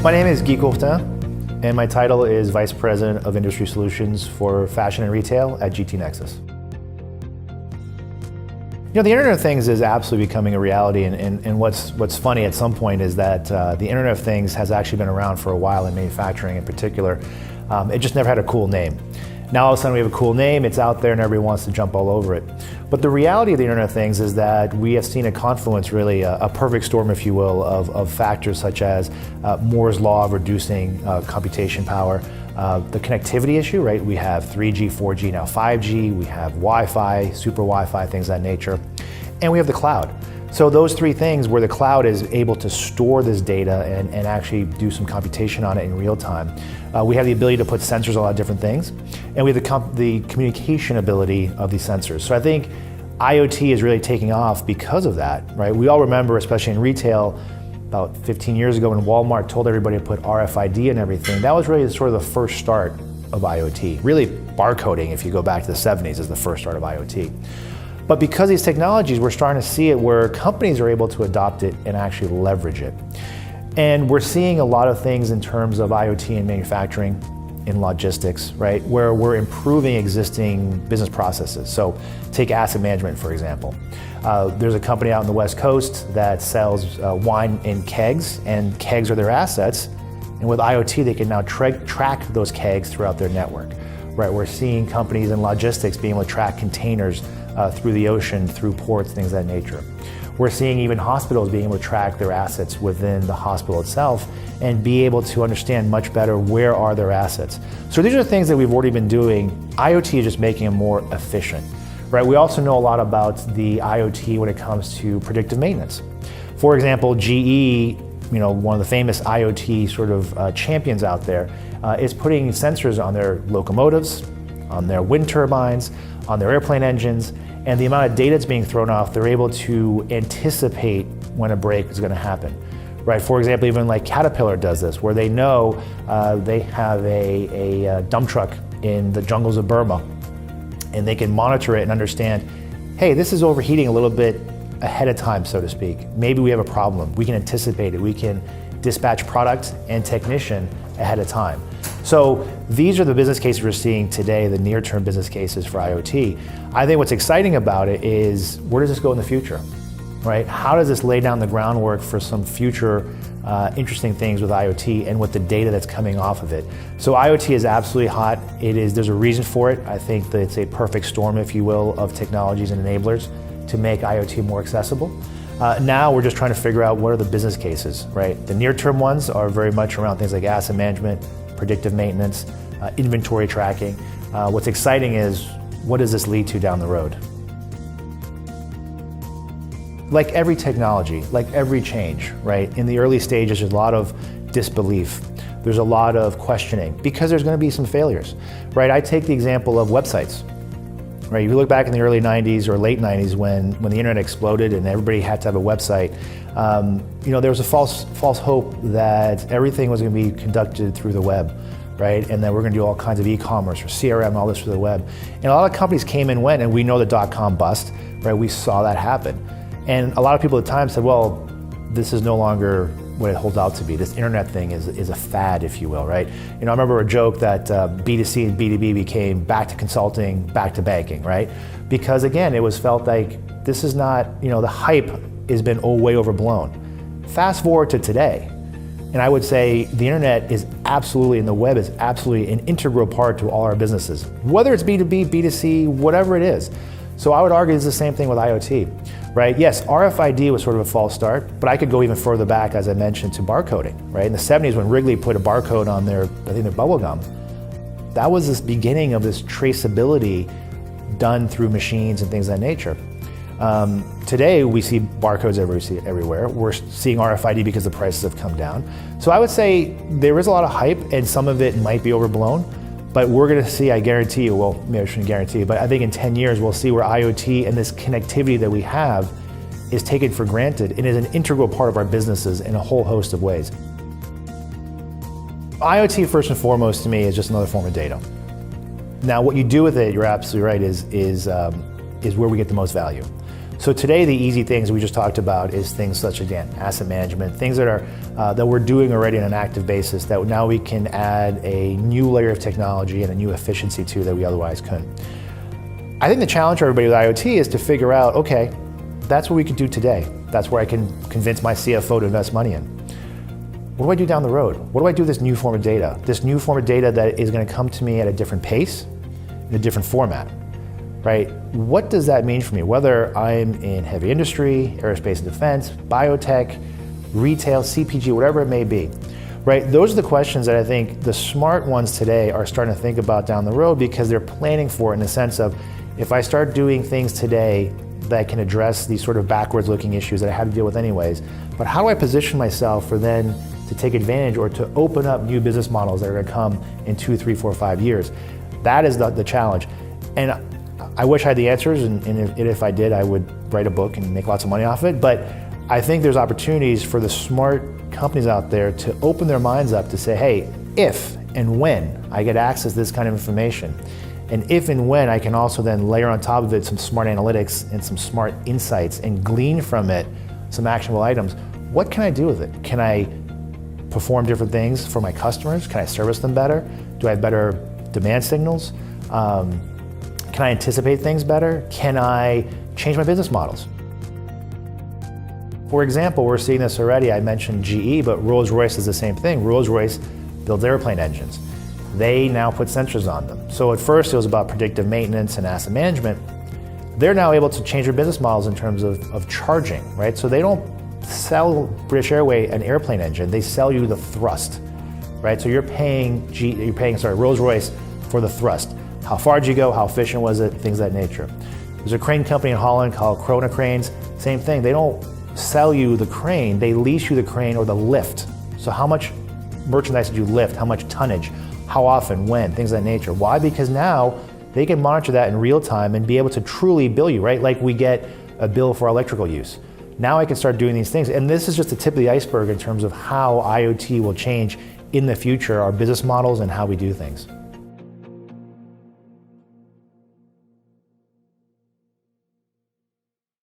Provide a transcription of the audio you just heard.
My name is Guy Courtin, and my title is Vice President of Industry Solutions for Fashion and Retail at GT Nexus. You know, the Internet of Things is absolutely becoming a reality, and what's funny at some point is that the Internet of Things has actually been around for a while in manufacturing in particular. It just never had a cool name. Now all of a sudden we have a cool name, it's out there and everybody wants to jump all over it. But the reality of the Internet of Things is that we have seen a confluence, really a perfect storm, if you will, of factors such as Moore's law of reducing computation power, the connectivity issue, right? We have 3G, 4G, now 5G, we have Wi-Fi, super Wi-Fi, things of that nature, and we have the cloud. So those three things where the cloud is able to store this data and actually do some computation on it in real time. We have the ability to put sensors on a lot of different things, and we have the communication ability of these sensors. So I think IoT is really taking off because of that, right? We all remember, especially in retail, about 15 years ago when Walmart told everybody to put RFID and everything. That was really sort of the first start of IoT. Really, barcoding, if you go back to the 70s, is the first start of IoT. But because of these technologies, we're starting to see it where companies are able to adopt it and actually leverage it. And we're seeing a lot of things in terms of IoT in manufacturing, in logistics, right? Where we're improving existing business processes. So take asset management, for example. There's a company out in the West Coast that sells wine in kegs, and kegs are their assets. And with IoT, they can now track those kegs throughout their network, right? We're seeing companies in logistics being able to track containers through the ocean, through ports, things of that nature. We're seeing even hospitals being able to track their assets within the hospital itself and be able to understand much better where are their assets. So these are the things that we've already been doing. IoT is just making them more efficient, right? We also know a lot about the IoT when it comes to predictive maintenance. For example, GE, one of the famous IoT sort of champions out there, is putting sensors on their locomotives, on their wind turbines, on their airplane engines, and the amount of data that's being thrown off, they're able to anticipate when a break is going to happen, right? For example, even like Caterpillar does this, where they know they have a dump truck in the jungles of Burma, and they can monitor it and understand, hey, this is overheating a little bit ahead of time, so to speak. Maybe we have a problem. We can anticipate it. We can dispatch product and technician ahead of time. So these are the business cases we're seeing today, the near-term business cases for IoT. I think what's exciting about it is, where does this go in the future, right? How does this lay down the groundwork for some future interesting things with IoT and with the data that's coming off of it? So IoT is absolutely hot. There's a reason for it. I think that it's a perfect storm, if you will, of technologies and enablers to make IoT more accessible. Now we're just trying to figure out what are the business cases, right? The near-term ones are very much around things like asset management, predictive maintenance, inventory tracking. What's exciting is, what does this lead to down the road? Like every technology, like every change, right? In the early stages, there's a lot of disbelief. There's a lot of questioning because there's going to be some failures, right? I take the example of websites. Right, if you look back in the early 90s or late 90s when the internet exploded and everybody had to have a website, there was a false hope that everything was going to be conducted through the web, right? And that we're going to do all kinds of e-commerce or CRM, all this through the web. And a lot of companies came and went, and we know the dot-com bust, right? We saw that happen. And a lot of people at the time said, well, this is no longer what it holds out to be. This internet thing is a fad, if you will, right? I remember a joke that B2C and B2B became back to consulting, back to banking, right? Because again, it was felt like this is not, the hype has been way overblown. Fast forward to today, and I would say the internet is absolutely, and the web is absolutely an integral part to all our businesses, whether it's B2B, B2C, whatever it is. So I would argue it's the same thing with IoT, right? Yes, RFID was sort of a false start, but I could go even further back, as I mentioned, to barcoding, right? In the 70s, when Wrigley put a barcode on their bubble gum, that was this beginning of this traceability done through machines and things of that nature. Today, we see barcodes everywhere. We're seeing RFID because the prices have come down. So I would say there is a lot of hype, and some of it might be overblown. But we're going to see, I guarantee you, well, maybe I shouldn't guarantee, but I think in 10 years we'll see where IoT and this connectivity that we have is taken for granted and is an integral part of our businesses in a whole host of ways. IoT, first and foremost, to me, is just another form of data. Now, what you do with it, you're absolutely right, is where we get the most value. So today, the easy things we just talked about is things such as, again, asset management, things that are that we're doing already on an active basis that now we can add a new layer of technology and a new efficiency to that we otherwise couldn't. I think the challenge for everybody with IoT is to figure out, okay, that's what we could do today. That's where I can convince my CFO to invest money in. What do I do down the road? What do I do with this new form of data? This new form of data that is going to come to me at a different pace, in a different format. Right? What does that mean for me? Whether I'm in heavy industry, aerospace and defense, biotech, retail, CPG, whatever it may be, right? Those are the questions that I think the smart ones today are starting to think about down the road because they're planning for it in the sense of, if I start doing things today that can address these sort of backwards looking issues that I had to deal with anyways, but how do I position myself for then to take advantage or to open up new business models that are going to come in 2, 3, 4, 5 years? That is the challenge. And I wish I had the answers, and if I did, I would write a book and make lots of money off it. But I think there's opportunities for the smart companies out there to open their minds up to say, hey, if and when I get access to this kind of information, and if and when I can also then layer on top of it some smart analytics and some smart insights and glean from it some actionable items, what can I do with it? Can I perform different things for my customers? Can I service them better? Do I have better demand signals? Can I anticipate things better? Can I change my business models? For example, we're seeing this already. I mentioned GE, but Rolls-Royce is the same thing. Rolls-Royce builds airplane engines. They now put sensors on them. So at first it was about predictive maintenance and asset management. They're now able to change their business models in terms of charging, right? So they don't sell British Airways an airplane engine, they sell you the thrust, right? So you're paying Rolls-Royce for the thrust. How far did you go? How efficient was it? Things of that nature. There's a crane company in Holland called Krona Cranes. Same thing. They don't sell you the crane. They lease you the crane or the lift. So how much merchandise did you lift? How much tonnage? How often? When? Things of that nature. Why? Because now they can monitor that in real time and be able to truly bill you, right? Like we get a bill for electrical use. Now I can start doing these things. And this is just the tip of the iceberg in terms of how IoT will change in the future, our business models and how we do things.